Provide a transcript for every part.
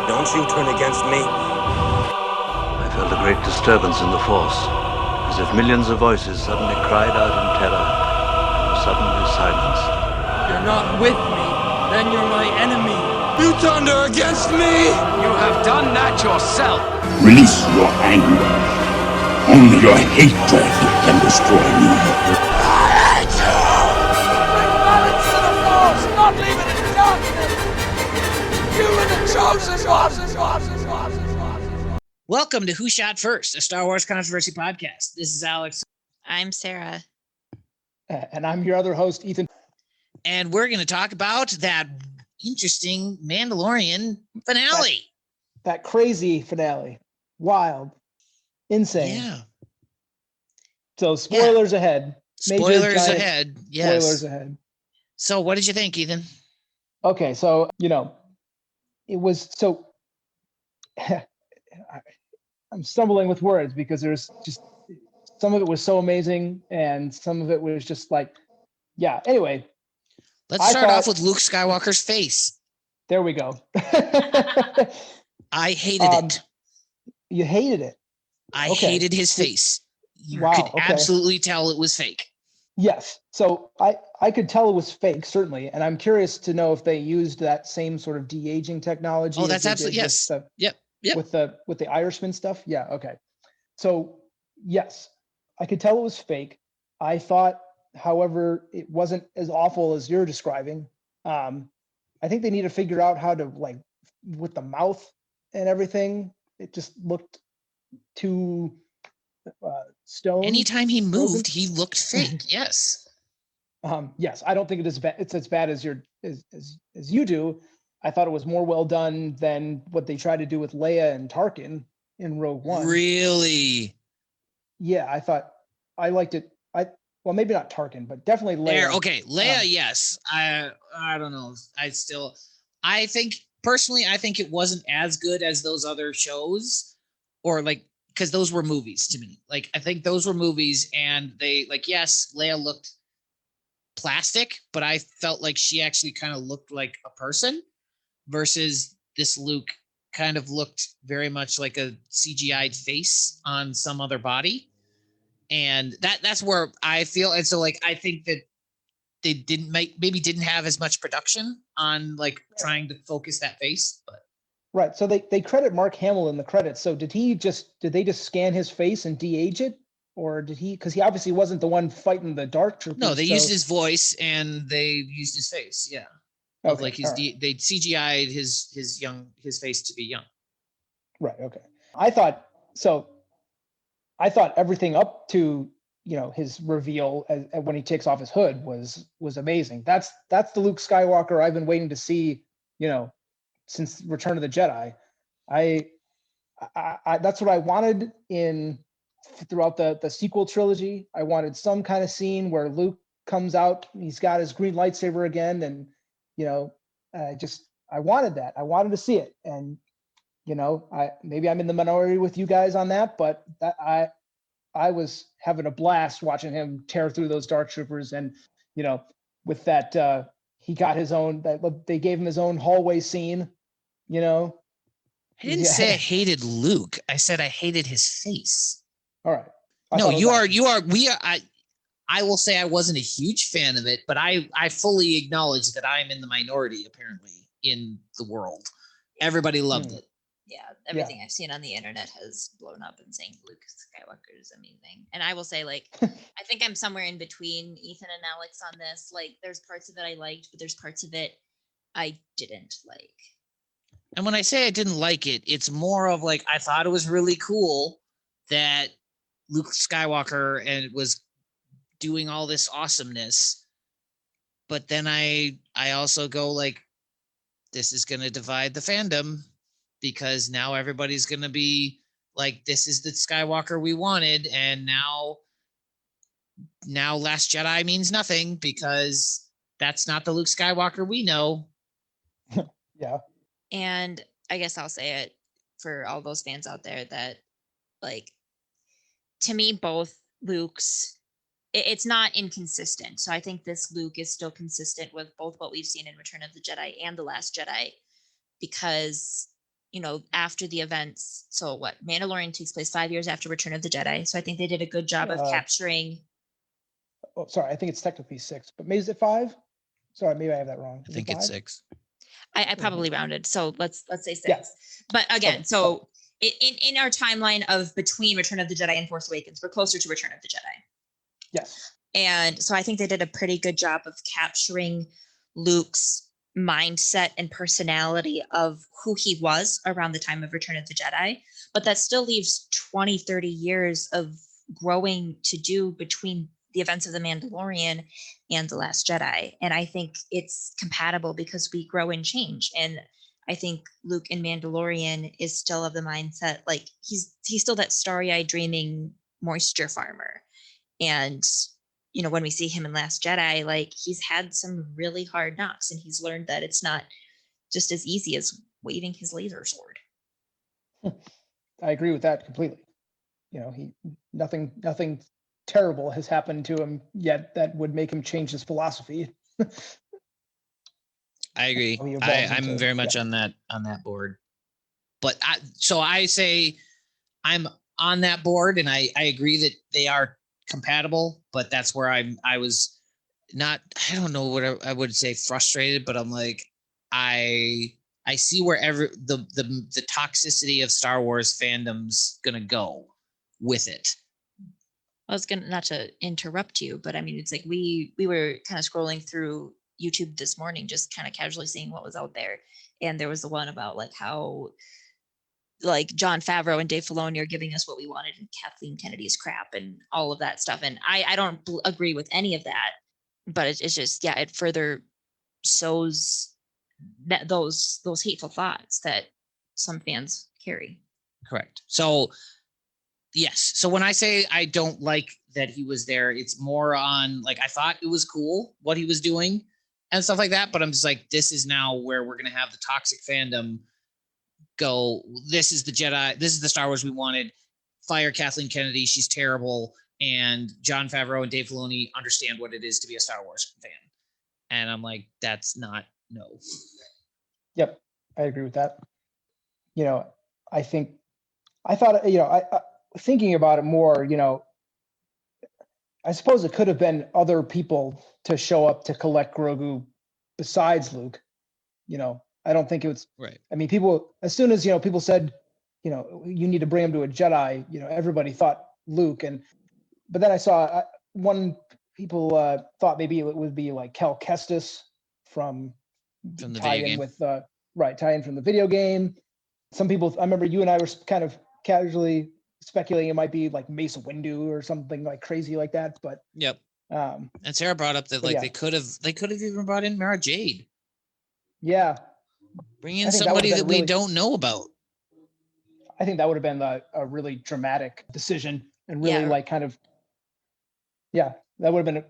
Don't you turn against me. I felt a great disturbance in the Force, as if millions of voices suddenly cried out in terror and were suddenly silenced. You're not with me, then you're my enemy. You turned her against me! You have done that yourself. Release your anger. Only your hatred can destroy me. I hate you! Bring balance to the Force, not leave it in darkness! You were the chosen one! Welcome to Who Shot First, a Star Wars controversy podcast. This is Alex. I'm Sarah. And I'm your other host, Ethan. And we're going to talk about that interesting Mandalorian finale. That crazy finale. Wild. Insane. Yeah. So spoilers ahead. Spoilers ahead. Yes. Spoilers ahead. So what did you think, Ethan? Okay, so, it was so... I'm stumbling with words because there's just... Some of it was so amazing and some of it was just like... Yeah, anyway. Let's start off with Luke Skywalker's face. There we go. I hated it. You hated it? I hated his face. You could absolutely tell it was fake. Yes. So I could tell it was fake, certainly. And I'm curious to know if they used that same sort of de-aging technology. Oh, that's absolutely, yes. Yep. With the Irishman stuff. Yeah. Okay. So yes, I could tell it was fake. I thought, however, it wasn't as awful as you're describing. I think they need to figure out how to, like, with the mouth and everything, it just looked too stone. Anytime he moved, he looked fake. Yes. Yes, I don't think it is bad. It's as bad as as you do. I thought it was more well done than what they tried to do with Leia and Tarkin in Rogue One. Really? Yeah, I liked it. Well, maybe not Tarkin, but definitely Leia. There, okay, Leia, yes. I don't know. I think personally, I think it wasn't as good as those other shows, or like, because those were movies to me. Like, I think those were movies, and they, like, yes, Leia looked plastic, but I felt like she actually kind of looked like a person, versus this Luke kind of looked very much like a CGI'd face on some other body. And that's where I feel. And so, like, I think that they didn't have as much production on, like, trying to focus that face. But right. So they credit Mark Hamill in the credits. So did they just scan his face and de-age it? Or did he, because he obviously wasn't the one fighting the Dark Troopers. No, they used his voice and they used his face. Yeah. Okay, like they CGI'd his face to be young. Right. Okay. I thought everything up to, his reveal when he takes off his hood was amazing. That's the Luke Skywalker I've been waiting to see, since Return of the Jedi. I that's what I wanted throughout the sequel trilogy. I wanted some kind of scene where Luke comes out, he's got his green lightsaber again, and I wanted that. I wanted to see it, and maybe I'm in the minority with you guys on that, but I was having a blast watching him tear through those Dark Troopers, and with that he got his own. They gave him his own hallway scene. I didn't say I hated Luke. I said I hated his face. All right. No, you are. I will say I wasn't a huge fan of it, but I fully acknowledge that I'm in the minority, apparently, in the world. Everybody loved it. Yeah, everything I've seen on the internet has blown up and saying Luke Skywalker is amazing. And I will say, like, I think I'm somewhere in between Ethan and Alex on this. Like, there's parts of it I liked, but there's parts of it I didn't like. And when I say I didn't like it, it's more of like, I thought it was really cool that Luke Skywalker and was doing all this awesomeness. But then I also go, like, this is going to divide the fandom, because now everybody's going to be like, this is the Skywalker we wanted. And now Last Jedi means nothing, because that's not the Luke Skywalker we know. Yeah. And I guess I'll say it for all those fans out there that, like, to me, both Luke's, it's not inconsistent. So I think this Luke is still consistent with both what we've seen in Return of the Jedi and The Last Jedi, because after the events. So what? Mandalorian takes place 5 years after Return of the Jedi. So I think they did a good job of capturing. Oh, sorry, I think it's technically 6, but maybe is it 5? Sorry, maybe I have that wrong. I think it's 6. I probably rounded. So let's say 6. Yeah. But again, Okay, so in our timeline of between Return of the Jedi and Force Awakens, we're closer to Return of the Jedi. Yes. And so I think they did a pretty good job of capturing Luke's mindset and personality of who he was around the time of Return of the Jedi. But that still leaves 20, 30 years of growing to do between the events of The Mandalorian and The Last Jedi. And I think it's compatible because we grow and change. And I think Luke in Mandalorian is still of the mindset, like he's still that starry-eyed dreaming moisture farmer. And when we see him in Last Jedi, like he's had some really hard knocks and he's learned that it's not just as easy as waving his laser sword. I agree with that completely. Nothing terrible has happened to him yet that would make him change his philosophy. I agree. I'm very much on that board. But I say I'm on that board, and I agree that they are compatible, but that's where I was not, I don't know what I would say frustrated, but I'm like, I see wherever the toxicity of Star Wars fandom's gonna go with it. I was gonna, not to interrupt you, but I mean, it's like we were kind of scrolling through YouTube this morning, just kind of casually seeing what was out there, and there was the one about like how like Jon Favreau and Dave Filoni are giving us what we wanted and Kathleen Kennedy's crap and all of that stuff. And I don't agree with any of that, but it's just, it further sows that those hateful thoughts that some fans carry. Correct. So yes. So when I say I don't like that he was there, it's more on like, I thought it was cool what he was doing and stuff like that. But I'm just like, this is now where we're going to have the toxic fandom go, this is the Jedi, this is the Star Wars we wanted, fire Kathleen Kennedy, she's terrible, and Jon Favreau and Dave Filoni understand what it is to be a Star Wars fan. And I'm like, that's not, no. Yep, I agree with that. I thought, thinking about it more, I suppose it could have been other people to show up to collect Grogu besides Luke. I don't think it was right. I mean, people, as soon as, people said, you need to bring him to a Jedi, everybody thought Luke. But then I saw people thought maybe it would be like Cal Kestis from the tie video in game. with, tie in from the video game. Some people, I remember you and I were kind of casually speculating it might be like Mace Windu or something like crazy like that. But yep. And Sarah brought up that like they could have even brought in Mara Jade. Yeah. Bring in somebody that we don't know about. I think that would have been a really dramatic decision and really that would have been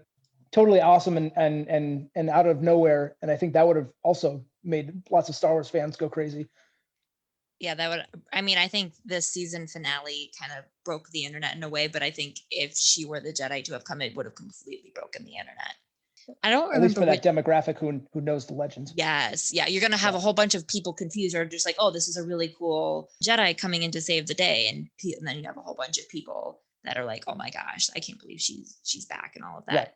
totally awesome and out of nowhere. And I think that would have also made lots of Star Wars fans go crazy. Yeah, I think this season finale kind of broke the internet in a way, but I think if she were the Jedi to have come, it would have completely broken the internet. I don't remember. At least for that demographic who knows the legends. Yes. Yeah. You're going to have a whole bunch of people confused or just like, oh, this is a really cool Jedi coming in to save the day. And then you have a whole bunch of people that are like, oh my gosh, I can't believe she's back and all of that. Yeah.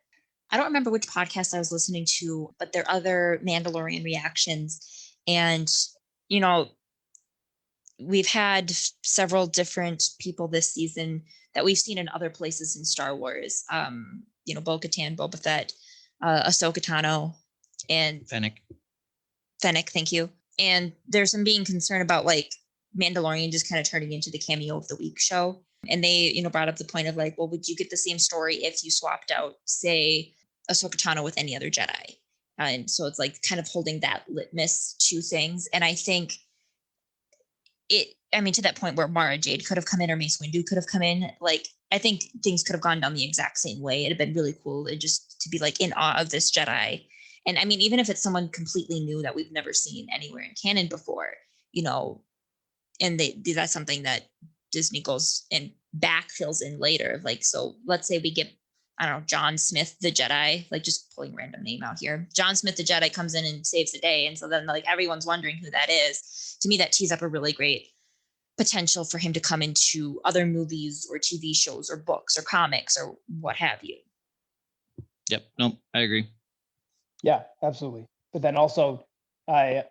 I don't remember which podcast I was listening to, but there are other Mandalorian reactions. And, we've had several different people this season that we've seen in other places in Star Wars. Bo-Katan, Boba Fett, Ahsoka Tano, and Fennec, thank you. And there's some being concerned about like Mandalorian just kind of turning into the cameo of the week show. And they, brought up the point of like, well, would you get the same story if you swapped out, say, Ahsoka Tano with any other Jedi? And so it's like kind of holding that litmus to things. And I think to that point where Mara Jade could have come in or Mace Windu could have come in, like, I think things could have gone down the exact same way. It'd have been really cool just to be like in awe of this Jedi. And I mean, even if it's someone completely new that we've never seen anywhere in canon before, and that's something that Disney goes and backfills in later. Like, so let's say we get I don't know, John Smith the Jedi, like just pulling random name out here. John Smith the Jedi comes in and saves the day. And so then like everyone's wondering who that is. To me, that tees up a really great potential for him to come into other movies or TV shows or books or comics or what have you. Yep. Nope. I agree. Yeah, absolutely. But then also, I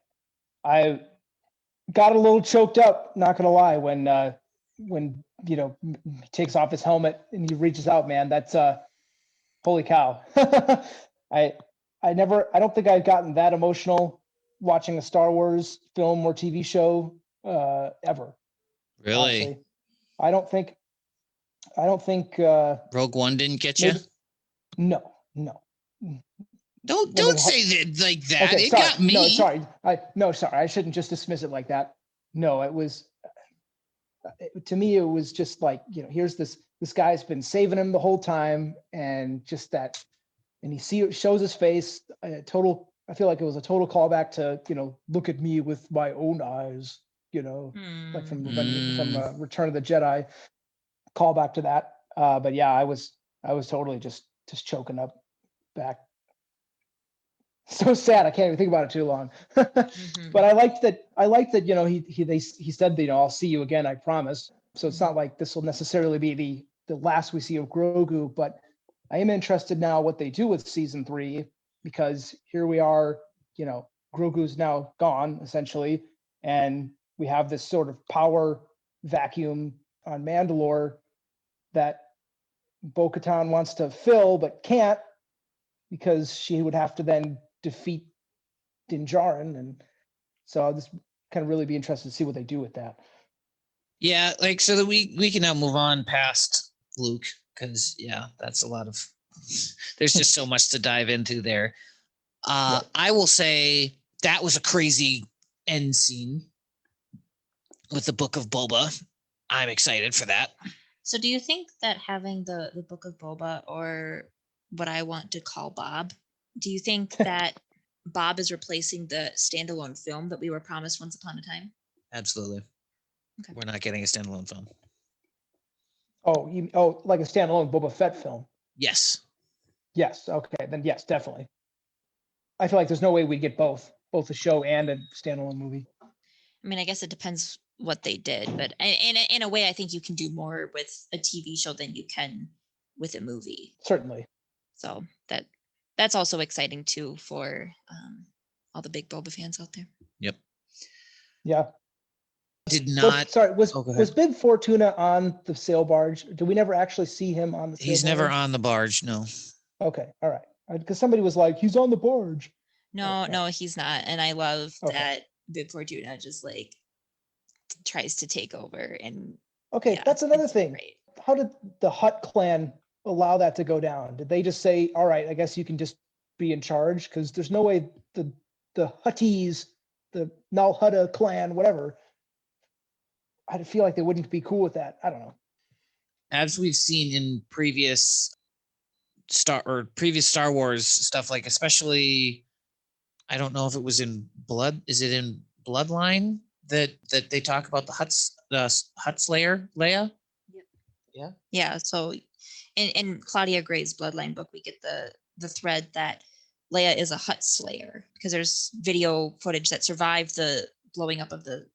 got a little choked up, not gonna lie, when he takes off his helmet and he reaches out, man. That's holy cow. I don't think I've gotten that emotional watching a Star Wars film or TV show ever. Really? Honestly. I don't think Rogue One didn't get you? no. Don't say that like that. Okay, it sorry. got me. No, sorry. I shouldn't just dismiss it like that. No, it was to me, it was just like, here's this guy's been saving him the whole time, and just that, and shows his face. I feel like it was a total callback to, look at me with my own eyes, like from Return of the Jedi, callback to that. But yeah, I was totally just choking up back. So sad. I can't even think about it too long. But I liked that. He said, I'll see you again, I promise. So it's not like this will necessarily be the last we see of Grogu, but I am interested now what they do with season 3, because here we are, Grogu's now gone essentially, and we have this sort of power vacuum on Mandalore that Bo-Katan wants to fill but can't, because she would have to then defeat Din Djarin, and so I'll just kind of really be interested to see what they do with that. Yeah, like so that we can now move on past Luke, because that's a lot of there's just so much to dive into there. I will say that was a crazy end scene with the Book of Boba. I'm excited for that. So do you think that having the Book of Boba, or what I want to call Bob, do you think that Bob is replacing the standalone film that we were promised once upon a time? Absolutely. Okay. We're not getting a standalone film. Oh, like a standalone Boba Fett film? Yes. Yes. Okay. Then yes, definitely. I feel like there's no way we'd get both a show and a standalone movie. I mean, I guess it depends what they did, but in a way, I think you can do more with a TV show than you can with a movie. Certainly. So that's also exciting too for all the big Boba fans out there. Yep. Yeah. Did not. Was Bib Fortuna on the sail barge? Did we never actually see him on the sail barge? He's never on the barge, no. Okay, all right. Because somebody was like, he's on the barge. No, he's not. And I love that Bib Fortuna just like tries to take over. And that's another thing. Great. How did the Hutt clan allow that to go down? Did they just say, all right, I guess you can just be in charge? Because there's no way the Hutties, the Nal Hutta clan, whatever, I feel like they wouldn't be cool with that. I don't know. As we've seen in previous Star Wars stuff, like especially, I don't know if it was in Is it in Bloodline that they talk about the Hutt Slayer, Leia? Yep. Yeah. Yeah. So in Claudia Gray's Bloodline book, we get the thread that Leia is a Hutt Slayer, because there's video footage that survived the blowing up of the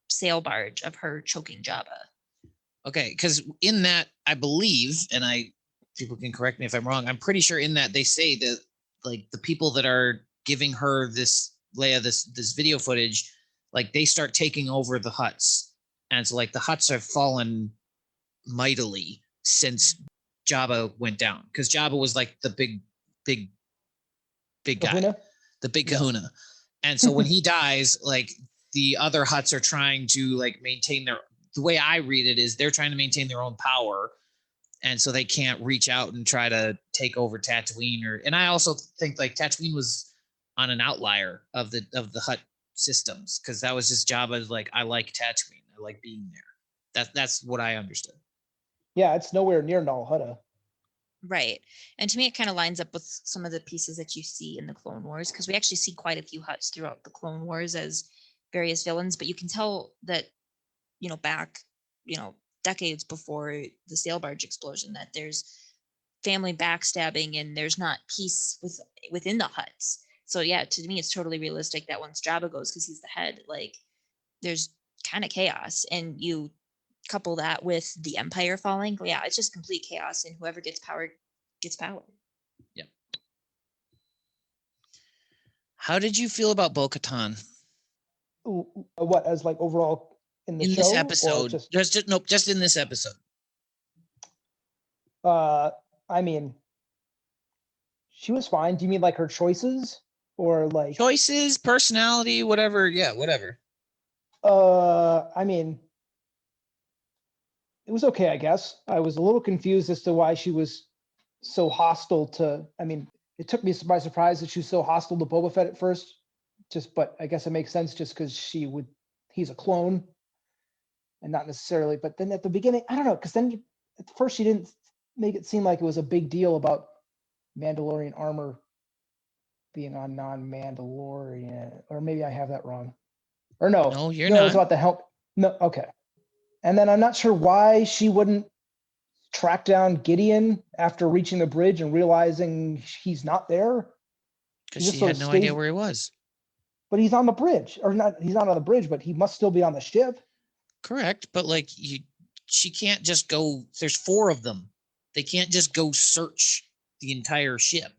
sail barge of her choking Jabba. Okay, because in that, I believe, and people can correct me if I'm wrong, I'm pretty sure in that they say that like the people that are giving her this Leia this video footage, like they start taking over the Hutts, and so like the Hutts have fallen mightily since Jabba went down, because Jabba was like the big guy, Kahuna? The big Kahuna, and so when he dies, like the other Hutts are trying to like maintain the way I read it is they're trying to maintain their own power, and so they can't reach out and try to take over Tatooine. And I also think like Tatooine was on an outlier of the Hutt systems, because that was just Jabba's like, I like Tatooine, I like being there. That's what I understood. Yeah, it's nowhere near Nal Hutta. Right. And to me, it kind of lines up with some of the pieces that you see in the Clone Wars, because we actually see quite a few Hutts throughout the Clone Wars as various villains, but you can tell that, back, decades before the sail barge explosion, that there's family backstabbing and there's not peace within the huts. So yeah, to me, it's totally realistic that once Jabba goes, because he's the head, like there's kind of chaos, and you couple that with the Empire falling. Yeah, it's just complete chaos, and whoever gets power gets power. Yep. How did you feel about Bo-Katan What, as like overall in the in show? this or episode? Just in this episode. I mean, she was fine. Do you mean like her choices or like Choices, personality, whatever. Yeah, whatever. I mean, it was okay, I guess. I was a little confused as to why she was so hostile to, I mean, it took me by surprise that she was so hostile to Boba Fett at first. But I guess it makes sense just because he's a clone and not necessarily, but then at the beginning, I don't know, because then at first she didn't make it seem like it was a big deal about Mandalorian armor being on non-Mandalorian, or maybe I have that wrong. Or no. No, you're It was not. about the help. No, okay. And then I'm not sure why she wouldn't track down Gideon after reaching the bridge and realizing he's not there. Because He she just sort had of no stays- idea where he was. But he's on the bridge, or not? He's not on the bridge, but he must still be on the ship. Correct, but like she can't just go. There's 4 of them. They can't just go search the entire ship.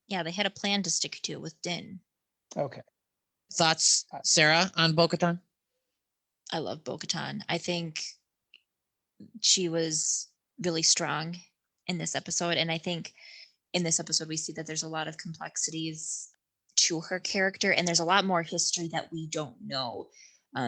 Yeah, they had a plan to stick to with Din. Okay. Thoughts, Sarah, on Bo-Katan? I love Bo-Katan. I think she was really strong in this episode, and I think in this episode we see that there's a lot of complexities to her character, and there's a lot more history that we don't know.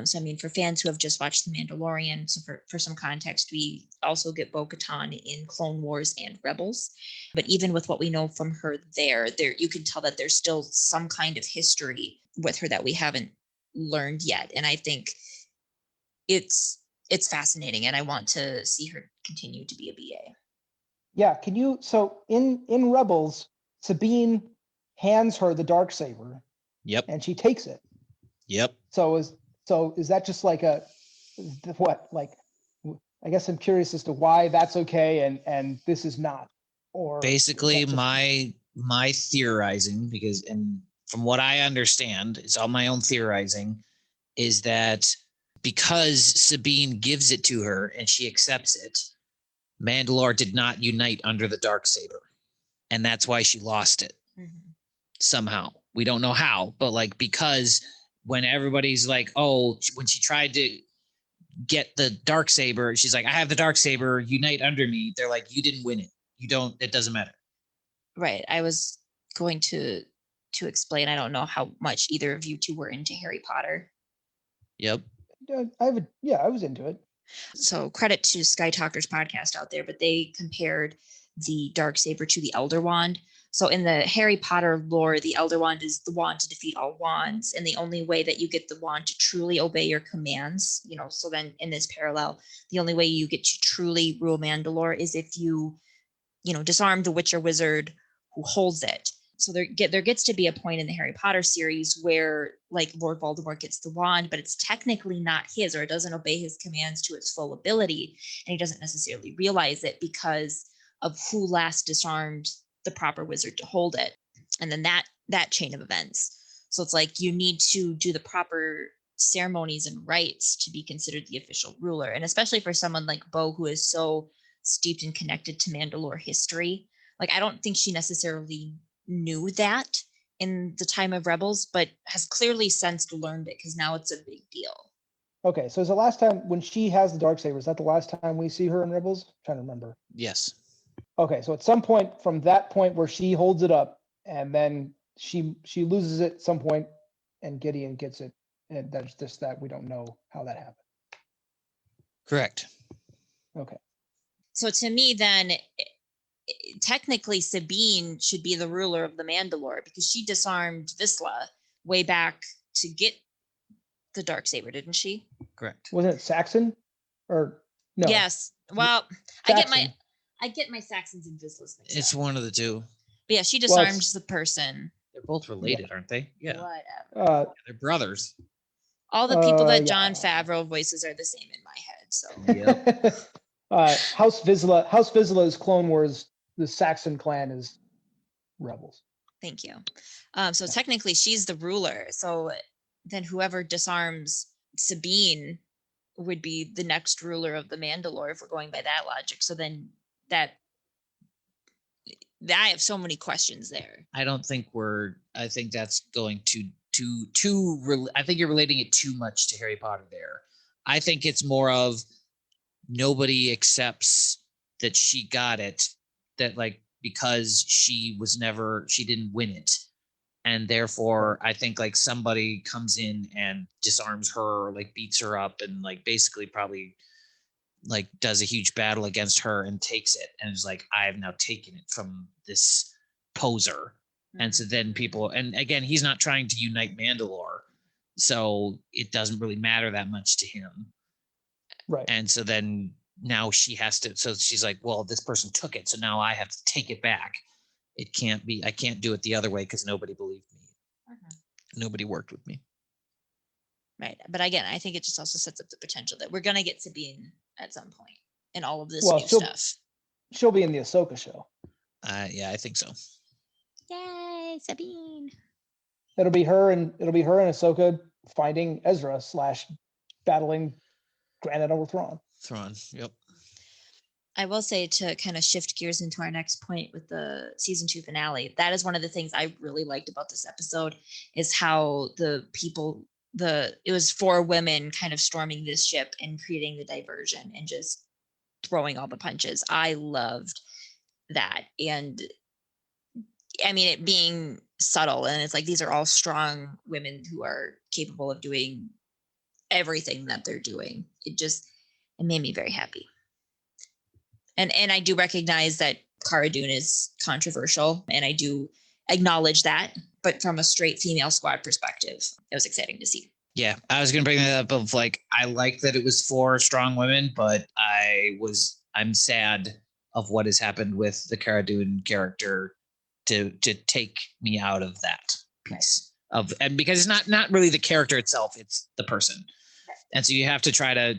So I mean, for fans who have just watched The Mandalorian, so for some context, we also get Bo-Katan in Clone Wars and Rebels. But even with what we know from her there you can tell that there's still some kind of history with her that we haven't learned yet. And I think it's fascinating, and I want to see her continue to be a BA. Yeah. Can you? So in Rebels, Sabine hands her the Darksaber, Yep. and she takes it. Yep. So is that just like what? Like, I guess I'm curious as to why that's okay and this is not. Or Basically, is that just- my theorizing, because and from what I understand, it's all my own theorizing, is that because Sabine gives it to her and she accepts it, Mandalore did not unite under the Darksaber, and that's why she lost it. Mm-hmm. Somehow. We don't know how, but like, because when everybody's like, oh, when she tried to get the Darksaber, she's like, I have the Darksaber, unite under me. They're like, you didn't win it. You don't, it doesn't matter. Right. I was going to explain. I don't know how much either of you two were into Harry Potter. Yep. I was into it. So credit to Sky Talkers podcast out there, but they compared the Darksaber to the Elder Wand. So in the Harry Potter lore, the Elder Wand is the wand to defeat all wands. And the only way that you get the wand to truly obey your commands, so then in this parallel, the only way you get to truly rule Mandalore is if you disarm the Witcher wizard who holds it. So there gets to be a point in the Harry Potter series where like Lord Voldemort gets the wand, but it's technically not his, or it doesn't obey his commands to its full ability. And he doesn't necessarily realize it because of who last disarmed the proper wizard to hold it. And then that chain of events. So it's like you need to do the proper ceremonies and rites to be considered the official ruler. And especially for someone like Bo, who is so steeped and connected to Mandalore history. Like, I don't think she necessarily knew that in the time of Rebels, but has clearly since learned it because now it's a big deal. Okay, so is the last time when she has the Darksaber, is that the last time we see her in Rebels? I'm trying to remember. Yes. Okay, so at some point from that point where she holds it up and then she loses it at some point and Gideon gets it, and that's just that we don't know how that happened. Correct. Okay. So to me, then, technically Sabine should be the ruler of the Mandalore because she disarmed Vizsla way back to get the Darksaber, didn't she? Correct. Wasn't it Saxon? Or no? Yes. Well, Saxon. I get my Saxons and Vizslas mixed It's up. one of the two. But yeah, she disarmed the person. They're both related, aren't they? Yeah. Whatever. They're brothers. All the people that yeah. Jon Favreau voices are the same in my head. So Yep. House Vizsla is Clone Wars the Saxon clan is rebels. Thank you. So technically she's the ruler. So then whoever disarms Sabine would be the next ruler of the Mandalore if we're going by that logic. So then that I have so many questions there. I think that's going I think you're relating it too much to Harry Potter there. I think it's more of nobody accepts that she got it, that like, because she didn't win it. And therefore I think like somebody comes in and disarms her, or like beats her up, and like basically probably like does a huge battle against her and takes it, and is like, I have now taken it from this poser. And so then people, and again, he's not trying to unite Mandalore, so it doesn't really matter that much to him. Right. And so then now she has to, so she's like, well, this person took it, so now I have to take it back. I can't do it the other way because nobody believed me. Nobody worked with me. Right. But again, I think it just also sets up the potential that we're going to get Sabine at some point in all of this new stuff. She'll be in the Ahsoka show. Yeah, I think so. Yay, Sabine. It'll be her and Ahsoka finding Ezra / battling Grand Admiral Thrawn. Yep. I will say, to kind of shift gears into our next point with the season 2 finale, that is one of the things I really liked about this episode, is how it was 4 women kind of storming this ship and creating the diversion and just throwing all the punches. I loved that. And I mean, it being subtle, and it's like, these are all strong women who are capable of doing everything that they're doing. It made me very happy. And I do recognize that Cara Dune is controversial, and I do acknowledge that, but from a straight female squad perspective, it was exciting to see. Yeah, I was going to bring that up of like, I like that it was 4 strong women, but I'm sad of what has happened with the Cara Dune character to take me out of that piece of, and because it's not really the character itself, it's the person. And so you have to try to,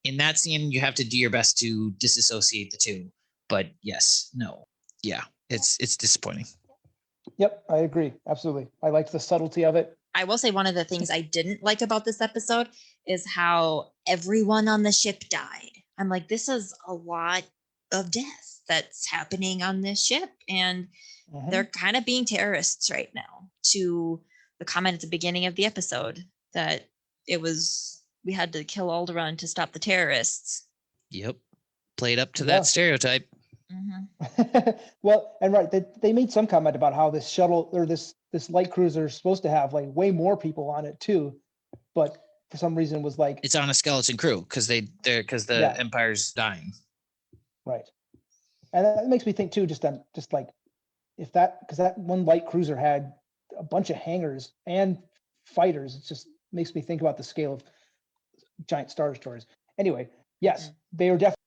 in that scene, you have to do your best to disassociate the two. But yes, no, yeah, it's disappointing. Yep, I agree. Absolutely. I liked the subtlety of it. I will say one of the things I didn't like about this episode is how everyone on the ship died. I'm like, this is a lot of death that's happening on this ship. And they're kind of being terrorists right now. To the comment at the beginning of the episode that we had to kill Alderaan to stop the terrorists. Yep. Played up to that stereotype. Well, and right, they made some comment about how this shuttle or this light cruiser is supposed to have like way more people on it too, but for some reason was like, it's on a skeleton crew because the Empire's dying. Right. And that makes me think too, just like if because that one light cruiser had a bunch of hangars and fighters, it just makes me think about the scale of giant Star Destroyers. Anyway, yes, they were definitely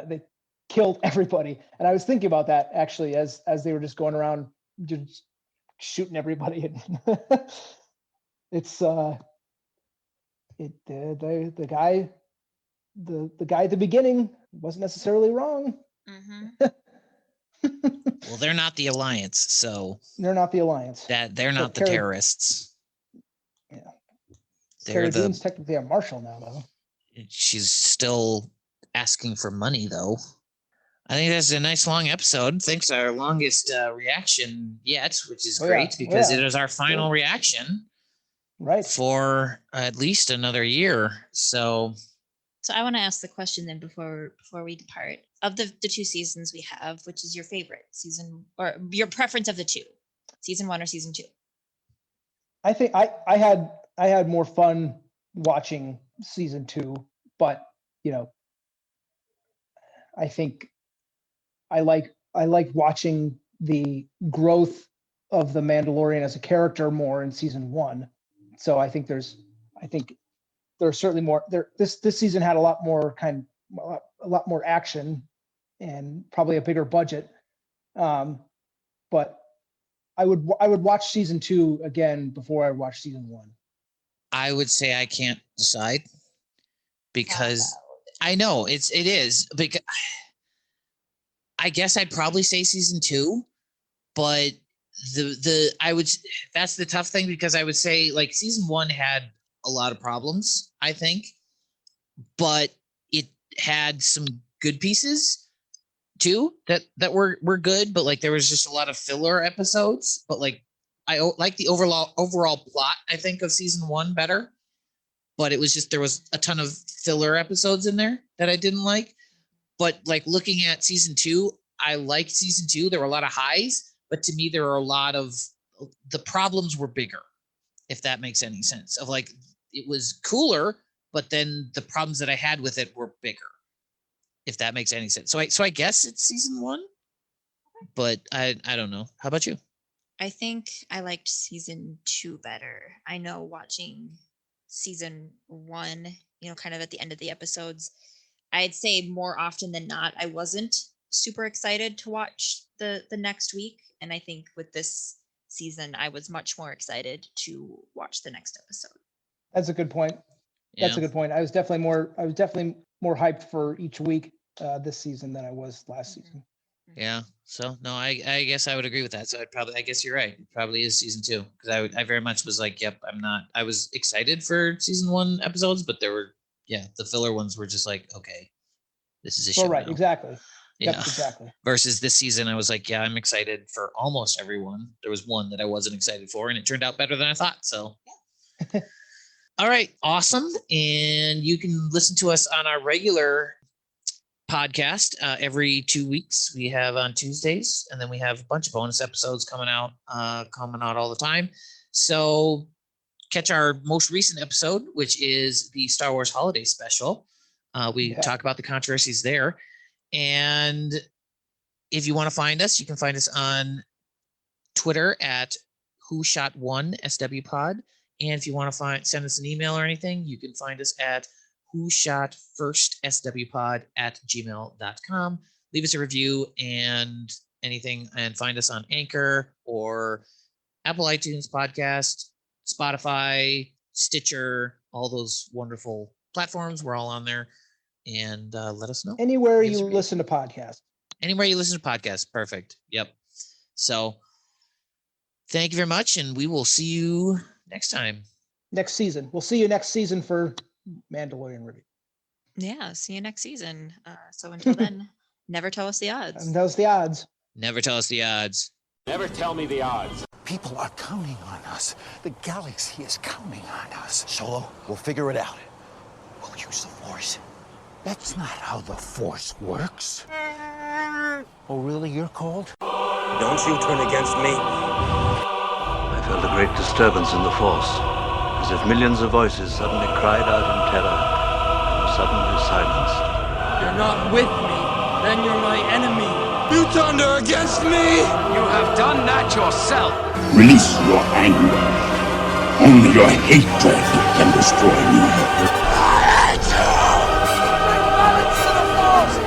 they killed everybody, and I was thinking about that actually as they were just going around just shooting everybody. It's the guy at the beginning wasn't necessarily wrong. Well, they're not the Alliance, so they're not the Alliance. They're not the terrorists. Yeah, Cara Dune's technically a marshal now, though. She's still asking for money, though. I think that's a nice long episode. Thanks, our longest reaction yet, which is great because it is our final reaction, right, for at least another year. So I want to ask the question then before we depart. Of the 2 seasons we have, which is your favorite season, or your preference of the 2, season 1 or season 2? I think I had more fun watching season 2, but I think I like watching the growth of the Mandalorian as a character more in season 1. So I think there's certainly more there. This season had a lot more action and probably a bigger budget. But I would watch season 2 again before I watch season 1. I would say I can't decide because I know it is because I guess I'd probably say season 2, but that's the tough thing, because I would say like season 1 had a lot of problems, I think, but it had some good pieces too that were good, but like there was just a lot of filler episodes. But like I like the overall plot, I think, of season 1 better, but it was just there was a ton of filler episodes in there that I didn't like. But like looking at season 2, I liked season 2. There were a lot of highs, but to me there were a lot of the problems were bigger, if that makes any sense. Of like it was cooler, but then the problems that I had with it were bigger, if that makes any sense. So I guess it's season 1, but I don't know. How about you? I think I liked season 2 better. I know watching season 1, kind of at the end of the episodes, I'd say more often than not, I wasn't super excited to watch the next week. And I think with this season, I was much more excited to watch the next episode. That's a good point. That's a good point. I was definitely more hyped for each week this season than I was last season. Yeah. So no, I guess I would agree with that. So I guess you're right. It probably is season 2, because I very much was like, yep, I was excited for season 1 episodes, but there were, the filler ones were just like, okay, this is a show. Right. Now. Exactly. Yeah. Yep, exactly. Versus this season, I was like, yeah, I'm excited for almost everyone. There was one that I wasn't excited for, and it turned out better than I thought. So, all right, awesome. And you can listen to us on our regular podcast every 2 weeks. We have on Tuesdays, and then we have a bunch of bonus episodes coming out all the time. So catch our most recent episode, which is the Star Wars Holiday Special. We talk about the controversies there. And if you want to find us, you can find us on Twitter at WhoShot1SWPod. And if you want to send us an email or anything, you can find us at WhoShotFirstSWPod@gmail.com. Leave us a review and anything, and find us on Anchor or Apple iTunes Podcast, Spotify, Stitcher, all those wonderful platforms. We're all on there. And let us know. Anywhere you listen to podcasts. Anywhere you listen to podcasts. Perfect. Yep. So thank you very much. And we will see you next time. Next season. We'll see you next season for Mandalorian review. Yeah. See you next season. So until then, never tell us the odds. And those the odds. Never tell us the odds. Never tell me the odds. People are counting on us. The galaxy is counting on us. Solo, we'll figure it out. We'll use the Force. That's not how the Force works. Oh, really? You're cold? Don't you turn against me. I felt a great disturbance in the Force, as if millions of voices suddenly cried out in terror and were suddenly silenced. You're not with me, then you're my enemy. You thunder against me! You have done that yourself. Release your anger. Only your hatred can destroy me.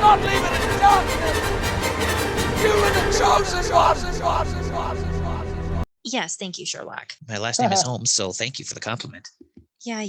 Not leave it in darkness! You were the chosen one! Yes, thank you, Sherlock. My last name is Holmes, so thank you for the compliment. Yeah.